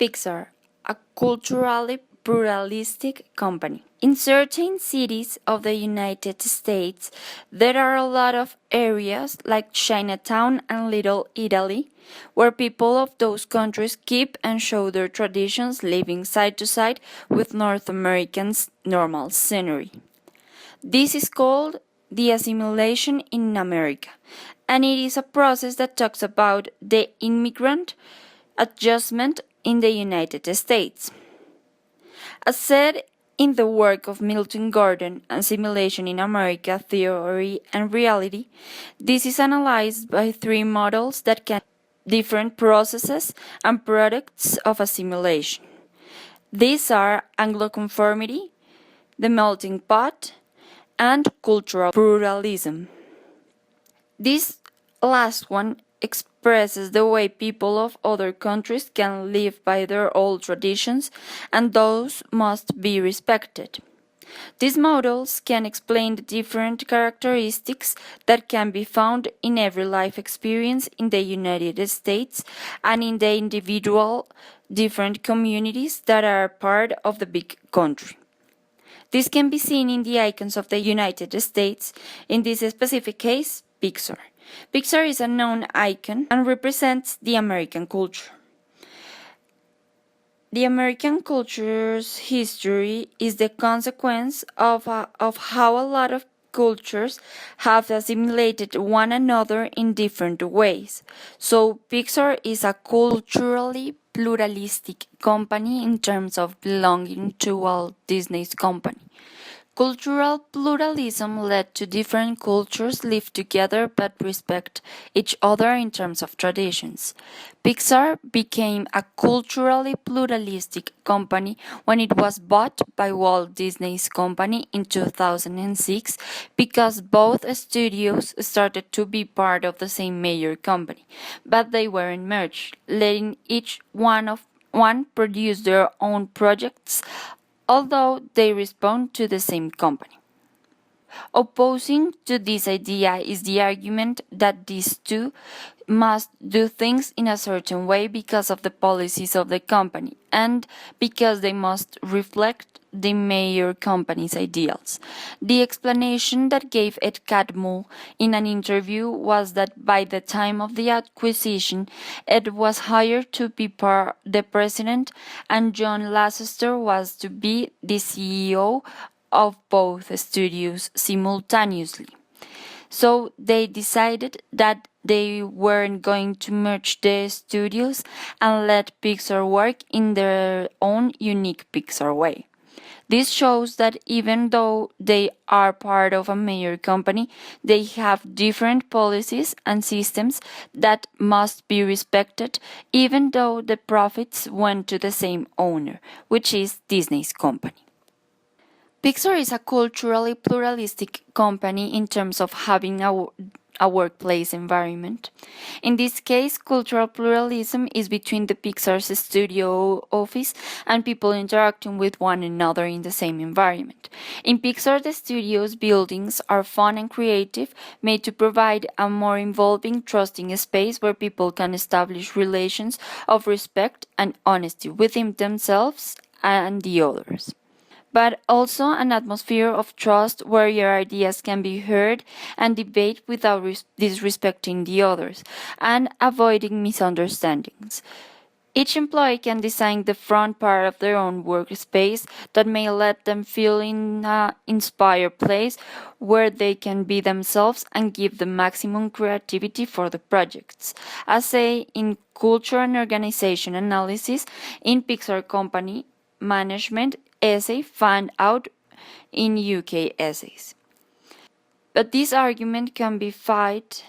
Pixar, a culturally pluralistic company. In certain cities of the United States, there are a lot of areas like Chinatown and Little Italy, where people of those countries keep and show their traditions living side to side with North Americans' normal scenery. This is called the assimilation in America, and it is a process that talks about the immigrant adjustment in the United States. As said in the work of Milton Gordon, Assimilation in America, Theory and Reality, this is analyzed by three models that can different processes and products of assimilation. These are Anglo-conformity, the melting pot, and cultural pluralism. This last one expresses the way people of other countries can live by their old traditions, and those must be respected. These models can explain the different characteristics that can be found in every life experience in the United States and in the individual different communities that are part of the big country. This can be seen in the icons of the United States, in this specific case, Pixar. Pixar is a known icon and represents the American culture. The American culture's history is the consequence of how a lot of cultures have assimilated one another in different ways. So Pixar is a culturally pluralistic company in terms of belonging to Walt Disney's company. Cultural pluralism led to different cultures live together but respect each other in terms of traditions. Pixar became a culturally pluralistic company when it was bought by Walt Disney's company in 2006 because both studios started to be part of the same major company, but they weren't merged, letting each one produce their own projects although they respond to the same company. Opposing to this idea is the argument that these two must do things in a certain way because of the policies of the company and because they must reflect the major company's ideals. The explanation that gave Ed Catmull in an interview was that by the time of the acquisition, Ed was hired to be the president and John Lasseter was to be the CEO of both studios simultaneously. So they decided that they weren't going to merge the studios and let Pixar work in their own unique Pixar way. This shows that even though they are part of a major company, they have different policies and systems that must be respected, even though the profits went to the same owner, which is Disney's company. Pixar is a culturally pluralistic company in terms of having a workplace environment. In this case, cultural pluralism is between the Pixar's studio office and people interacting with one another in the same environment. In Pixar, the studio's buildings are fun and creative, made to provide a more involving, trusting space where people can establish relations of respect and honesty within themselves and the others, but also an atmosphere of trust where your ideas can be heard and debated without disrespecting the others and avoiding misunderstandings. Each employee can design the front part of their own workspace that may let them feel in an inspired place where they can be themselves and give the maximum creativity for the projects. As say in Culture and Organization Analysis in Pixar Company Management essay found out in UK essays. But this argument can be fight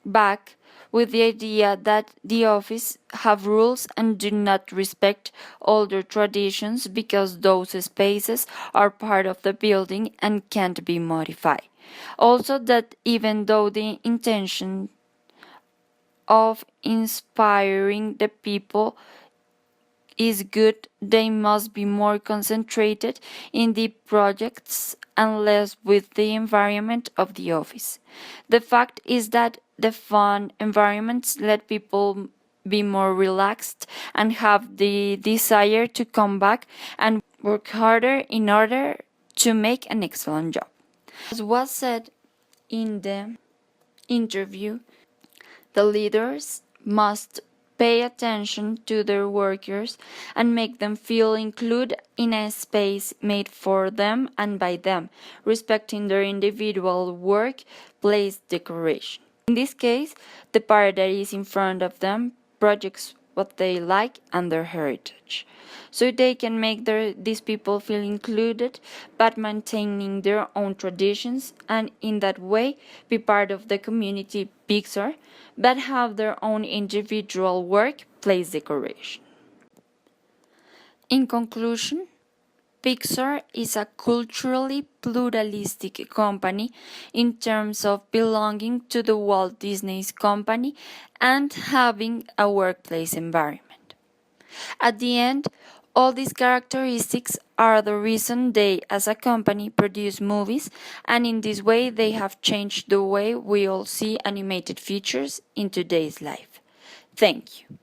back with the idea that the office have rules and do not respect older traditions because those spaces are part of the building and can't be modified. Also that even though the intention of inspiring the people is good, they must be more concentrated in the projects and less with the environment of the office. The fact is that the fun environments let people be more relaxed, and have the desire to come back and work harder in order to make an excellent job. As was said in the interview, the leaders must pay attention to their workers and make them feel included in a space made for them and by them, respecting their individual workplace decoration. In this case, the part that is in front of them projects what they like and their heritage. So they can make these people feel included, but maintaining their own traditions, and in that way be part of the community picture, but have their own individual workplace decoration. In conclusion, Pixar is a culturally pluralistic company in terms of belonging to the Walt Disney Company and having a workplace environment. At the end, all these characteristics are the reason they, as a company, produce movies, and in this way they have changed the way we all see animated features in today's life. Thank you.